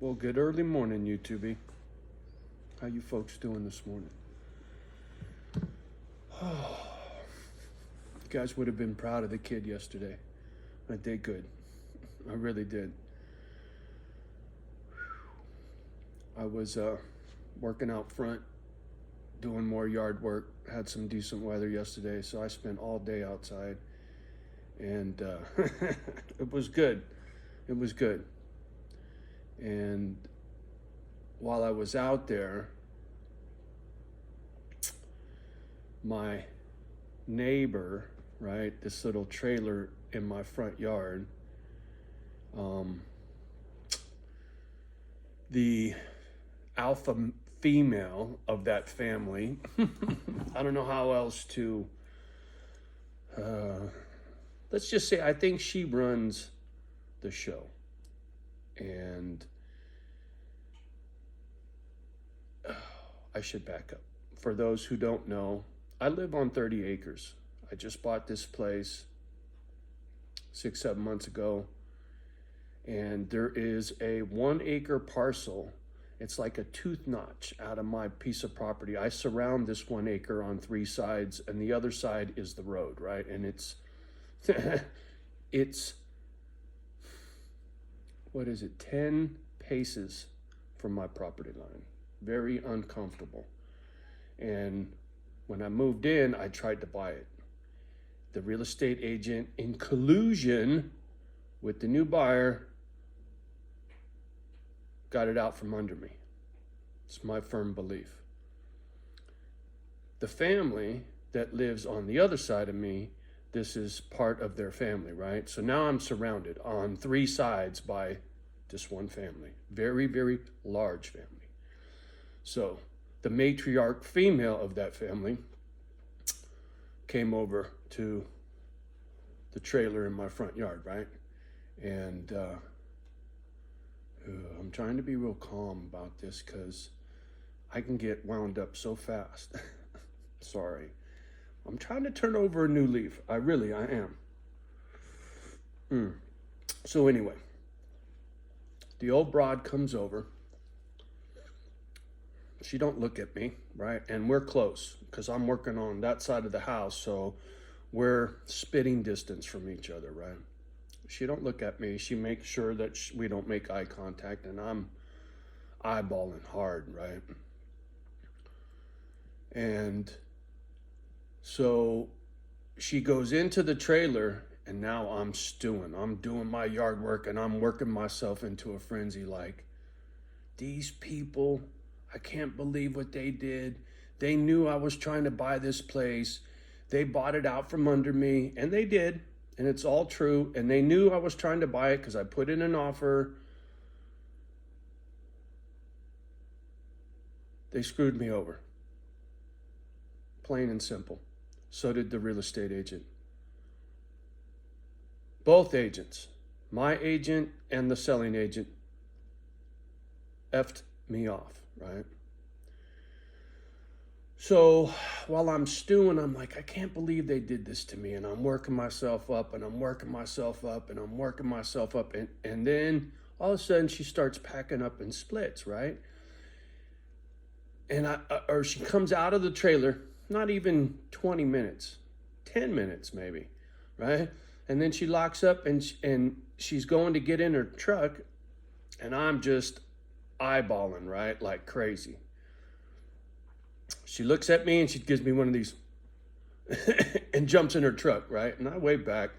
Well, good early morning, YouTube. How you folks doing this morning? You guys would have been proud of the kid yesterday. I did good. I really did. I was working out front, doing more yard work. Had some decent weather yesterday, so I spent all day outside. And it was good. It was good. And while I was out there, my neighbor, right, this little trailer in my front yard, the alpha female of that family, I don't know how else to, let's just say I think she runs the show. And I should back up. For those who don't know, I live on 30 acres. I just bought this place 6-7 months ago. And there is a 1 acre parcel. It's like a tooth notch out of my piece of property. I surround this 1 acre on 3 sides, and the other side is the road, right? And it's, what is it, 10 paces from my property line. Very uncomfortable. And when I moved in, I tried to buy it. The real estate agent, in collusion with the new buyer, got it out from under me. It's my firm belief. The family that lives on the other side of me, this is part of their family, right? So now I'm surrounded on 3 sides by this one family. Very, very large family. So the matriarch female of that family came over to the trailer in my front yard, right? And I'm trying to be real calm about this because I can get wound up so fast. Sorry. I'm trying to turn over a new leaf. I am. So anyway, the old broad comes over. She don't look at me, right? And we're close because I'm working on that side of the house, so we're spitting distance from each other, right? She don't look at me. She makes sure that we don't make eye contact, and I'm eyeballing hard, right? And so she goes into the trailer, and now I'm stewing. I'm doing my yard work, and I'm working myself into a frenzy like, these people, I can't believe what they did. They knew I was trying to buy this place. They bought it out from under me, and they did. And it's all true. And they knew I was trying to buy it because I put in an offer. They screwed me over. Plain and simple. So did the real estate agent. Both agents, my agent and the selling agent, effed me off, right? So while I'm stewing, I'm like, I can't believe they did this to me. And I'm working myself up and I'm working myself up and I'm working myself up. And then all of a sudden she starts packing up and splits, right? And or she comes out of the trailer, not even 20 minutes, 10 minutes maybe, right? And then she locks up and she's going to get in her truck, and I'm just eyeballing, right? Like crazy. She looks at me and she gives me one of these and jumps in her truck, right? And I wave back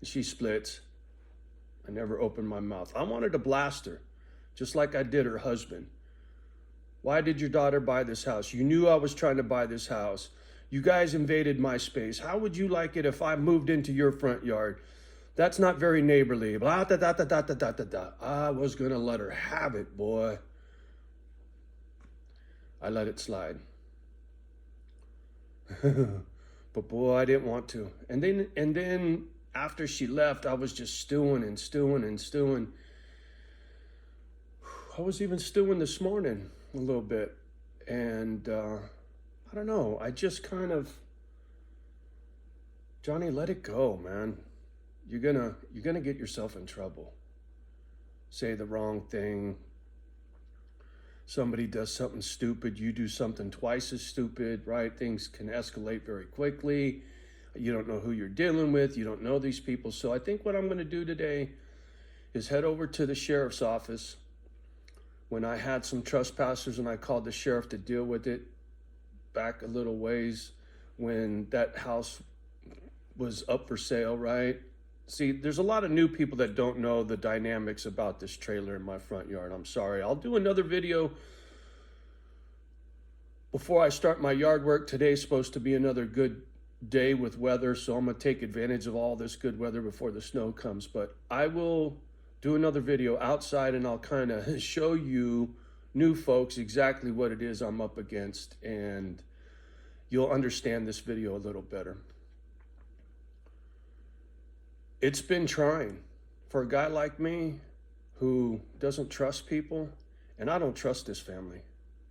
and she splits. I never opened my mouth. I wanted to blast her, just like I did her husband. Why did your daughter buy this house? You knew I was trying to buy this house. You guys invaded my space. How would you like it if I moved into your front yard? That's not very neighborly. Blah, da, da, da, da, da, da, da, da. I was going to let her have it, boy. I let it slide. But boy, I didn't want to. And then after she left, I was just stewing and stewing and stewing. I was even stewing this morning a little bit. And I don't know, I just kind of, Johnny, let it go, man. You're gonna get yourself in trouble. Say the wrong thing, Somebody does something stupid, you do something twice as stupid, right? Things can escalate very quickly. You don't know who you're dealing with. You don't know these people. So I think what I'm going to do today is head over to the sheriff's office. When I had some trespassers and I called the sheriff to deal with it back a little ways when that house was up for sale, right? See, there's a lot of new people that don't know the dynamics about this trailer in my front yard. I'm sorry. I'll do another video before I start my yard work. Today's supposed to be another good day with weather, so I'm going to take advantage of all this good weather before the snow comes. But I will do another video outside and I'll kind of show you new folks exactly what it is I'm up against, and you'll understand this video a little better. It's been trying for a guy like me who doesn't trust people, and I don't trust this family,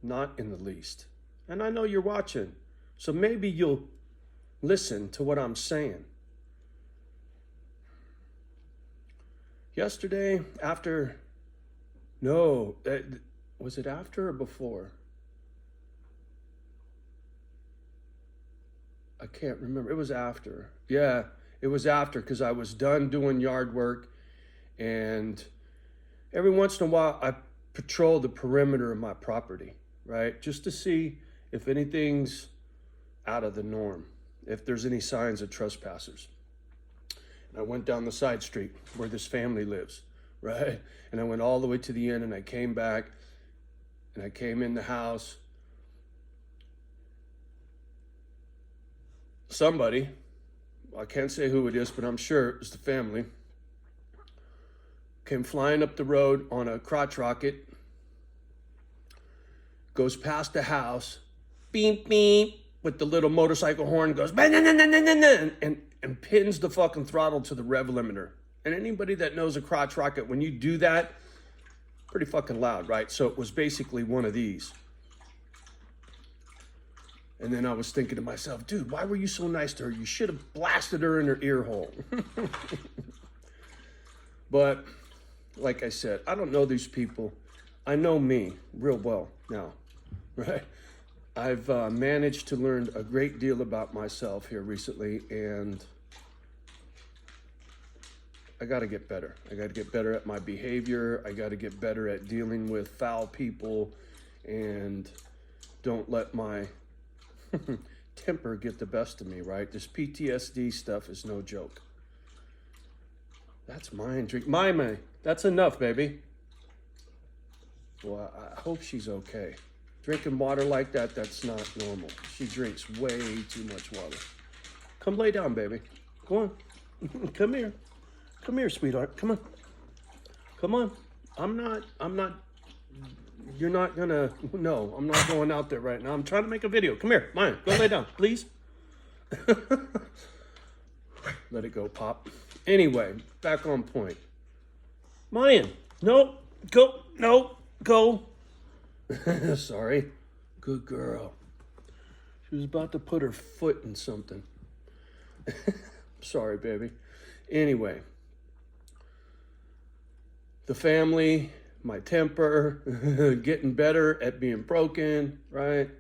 not in the least. And I know you're watching, so maybe you'll listen to what I'm saying. Yesterday, was it after or before? I can't remember. It was after. Yeah, it was after, because I was done doing yard work, and every once in a while I patrol the perimeter of my property, right? Just to see if anything's out of the norm, if there's any signs of trespassers. And I went down the side street where this family lives, right? And I went all the way to the end, and I came back, and I came in the house. Somebody, I can't say who it is, but I'm sure it was the family, came flying up the road on a crotch rocket, goes past the house, beep, beep, with the little motorcycle horn, goes, and pins the fucking throttle to the rev limiter. And anybody that knows a crotch rocket, when you do that, pretty fucking loud, right? So it was basically one of these. And then I was thinking to myself, dude, why were you so nice to her? You should have blasted her in her ear hole. But like I said, I don't know these people. I know me real well now, right? I've managed to learn a great deal about myself here recently, and I got to get better. I got to get better at my behavior. I got to get better at dealing with foul people, and don't let my temper get the best of me, right? This PTSD stuff is no joke. That's mine. Drink my. That's enough, baby. Well, I hope she's okay. Drinking water like that, that's not normal. She drinks way too much water. Come lay down, baby. Go on. Come here. Come here, sweetheart. Come on. Come on. I'm not, you're not gonna, no, I'm not going out there right now. I'm trying to make a video. Come here, Maya, go lay down, please. Let it go, Pop. Anyway, back on point. Mayan, no, go, no, go. Sorry. Good girl. She was about to put her foot in something. Sorry, baby. Anyway, the family, my temper, getting better at being broken, right?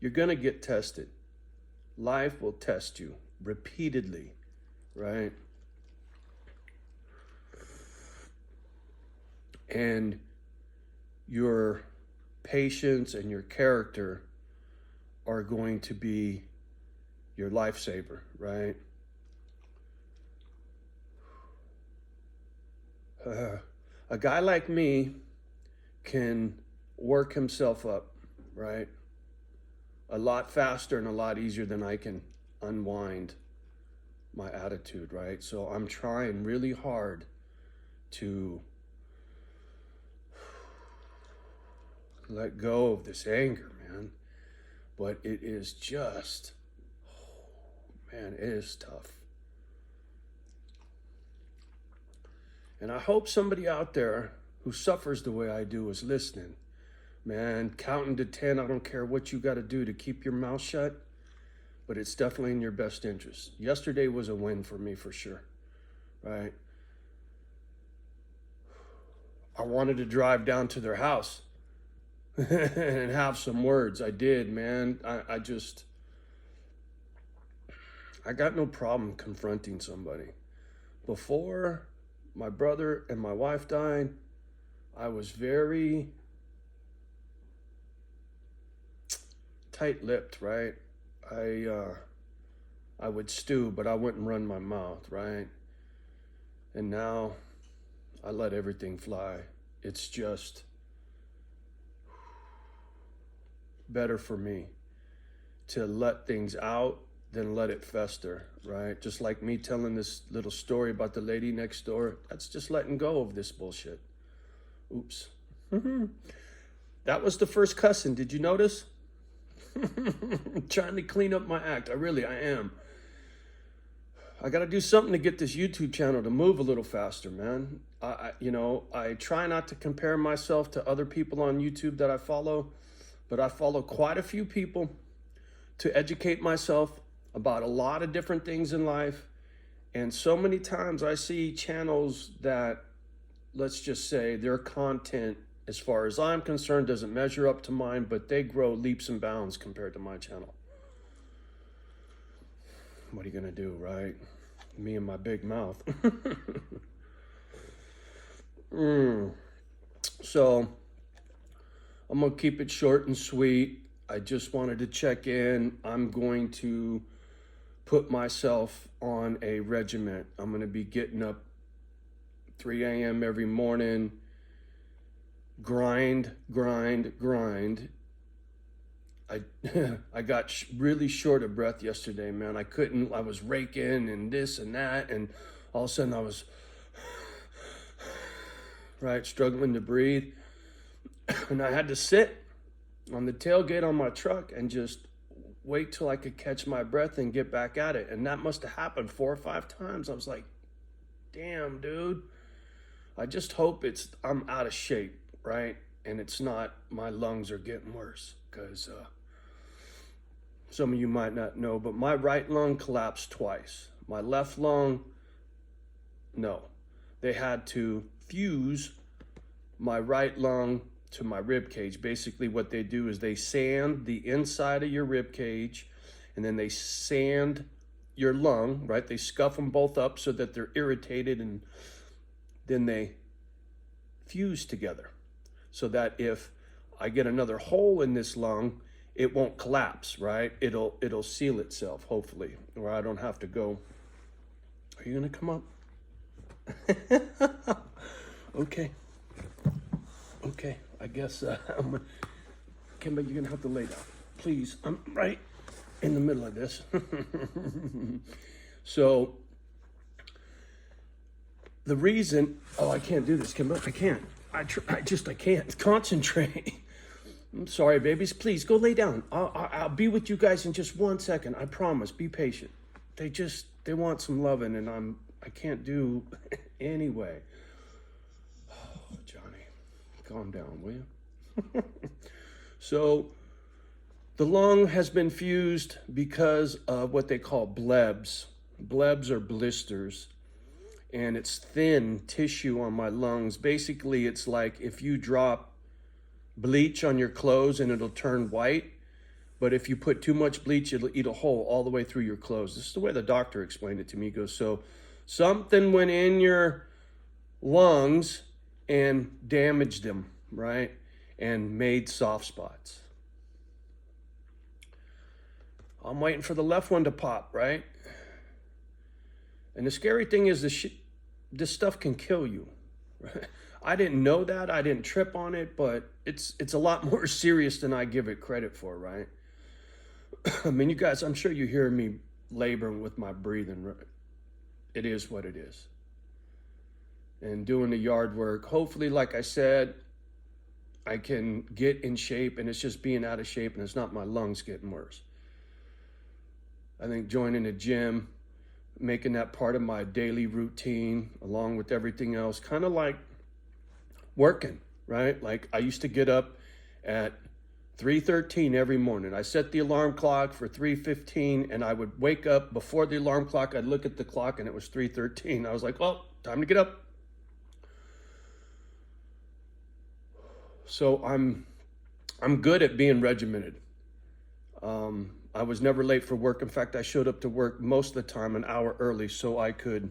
You're going to get tested. Life will test you repeatedly, right? And your patience and your character are going to be your lifesaver, right? A guy like me can work himself up, right? A lot faster and a lot easier than I can unwind my attitude, right? So I'm trying really hard to let go of this anger, man. But it is just, man, it is tough. And I hope somebody out there who suffers the way I do is listening. Man, counting to 10, I don't care what you got to do to keep your mouth shut, but it's definitely in your best interest. Yesterday was a win for me for sure, right? I wanted to drive down to their house and have some words. I did, man. I got no problem confronting somebody. Before my brother and my wife died, I was very tight-lipped, right? I would stew, but I wouldn't run my mouth, right? And now I let everything fly. It's just better for me to let things out than let it fester, right? Just like me telling this little story about the lady next door. That's just letting go of this bullshit. Oops. That was the first cussing. Did you notice? Trying to clean up my act. I am. I got to do something to get this YouTube channel to move a little faster, man. I try not to compare myself to other people on YouTube that I follow, but I follow quite a few people to educate myself about a lot of different things in life. And so many times I see channels that, let's just say, their content, as far as I'm concerned, doesn't measure up to mine, but they grow leaps and bounds compared to my channel. What are you gonna do, right? Me and my big mouth. So I'm gonna keep it short and sweet. I just wanted to check in. I'm going to put myself on a regiment. I'm gonna be getting up 3 a.m. every morning, grind. I got really short of breath yesterday, man. I was raking and this and that, and all of a sudden I was, right, struggling to breathe. And I had to sit on the tailgate on my truck and just wait till I could catch my breath and get back at it. And that must have happened 4 or 5 times. I was like, damn, dude. I just hope I'm out of shape, right? And it's not, my lungs are getting worse, because some of you might not know, but my right lung collapsed twice. My left lung, no. They had to fuse my right lung to my rib cage. Basically what they do is they sand the inside of your rib cage, and then they sand your lung, right? They scuff them both up so that they're irritated, and then they fuse together so that if I get another hole in this lung, it won't collapse, right? It'll seal itself, hopefully, or I don't have to go. Are you gonna come up? Okay, I guess Kimba, you're gonna have to lay down, please. I'm right in the middle of this. So the reason, I can't do this, Kimba. I can't. I can't concentrate. I'm sorry, babies. Please go lay down. I'll be with you guys in just 1 second. I promise. Be patient. They want some loving, and I can't do anyway. Oh, Johnny, calm down, will you? So the lung has been fused because of what they call blebs. Blebs are blisters, and it's thin tissue on my lungs. Basically, it's like if you drop bleach on your clothes and it'll turn white, but if you put too much bleach, it'll eat a hole all the way through your clothes. This is the way the doctor explained it to me. He goes, so something went in your lungs and damaged them, right? And made soft spots. I'm waiting for the left one to pop, right? And the scary thing is this stuff can kill you. I didn't know that. I didn't trip on it, but it's a lot more serious than I give it credit for, right? I mean, you guys, I'm sure you hear me laboring with my breathing. It is what it is. And doing the yard work, hopefully, like I said, I can get in shape, and it's just being out of shape, and it's not my lungs getting worse. I think joining a gym, making that part of my daily routine, along with everything else, kind of like working, right? Like I used to get up at 3:13 every morning. I set the alarm clock for 3:15, and I would wake up before the alarm clock. I'd look at the clock, and it was 3:13. I was like, well, time to get up. So I'm good at being regimented. I was never late for work. In fact, I showed up to work most of the time an hour early so I could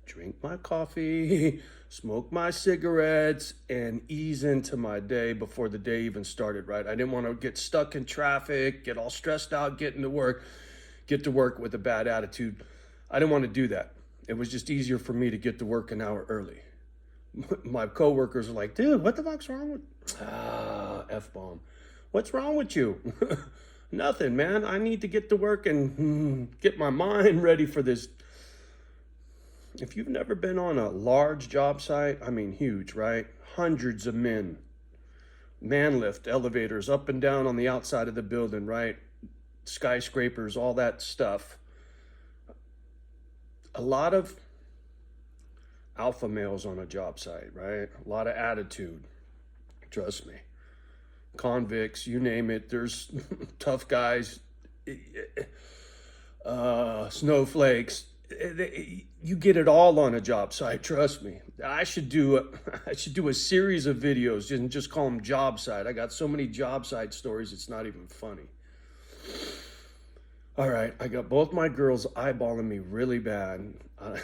drink my coffee, smoke my cigarettes, and ease into my day before the day even started, right? I didn't want to get stuck in traffic, get all stressed out, get to work with a bad attitude. I didn't want to do that. It was just easier for me to get to work an hour early. My coworkers are like, dude, what the fuck's wrong with, F-bomb. What's wrong with you? Nothing, man. I need to get to work and get my mind ready for this. If you've never been on a large job site, I mean huge, right? Hundreds of men, man lift, elevators up and down on the outside of the building, right? Skyscrapers, all that stuff. A lot of alpha males on a job site, right? A lot of attitude, trust me. Convicts, you name it. There's tough guys, snowflakes. You get it all on a job site, trust me. I should do a series of videos and just call them job site. I got so many job site stories, it's not even funny. All right, I got both my girls eyeballing me really bad. I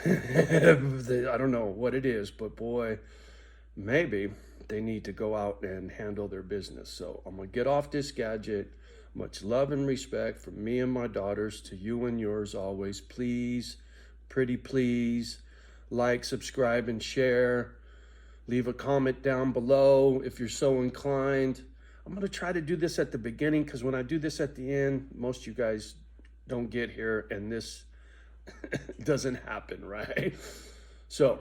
don't know what it is, but boy, maybe they need to go out and handle their business. So I'm gonna get off this gadget. Much love and respect from me and my daughters to you and yours always. Please, pretty please, like, subscribe, and share. Leave a comment down below if you're so inclined. I'm gonna try to do this at the beginning because when I do this at the end, most of you guys don't get here and this doesn't happen, right? So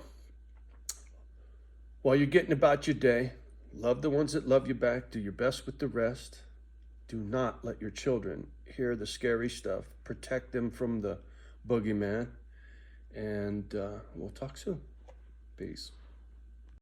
while you're getting about your day, love the ones that love you back. Do your best with the rest. Do not let your children hear the scary stuff. Protect them from the boogeyman. And we'll talk soon. Peace.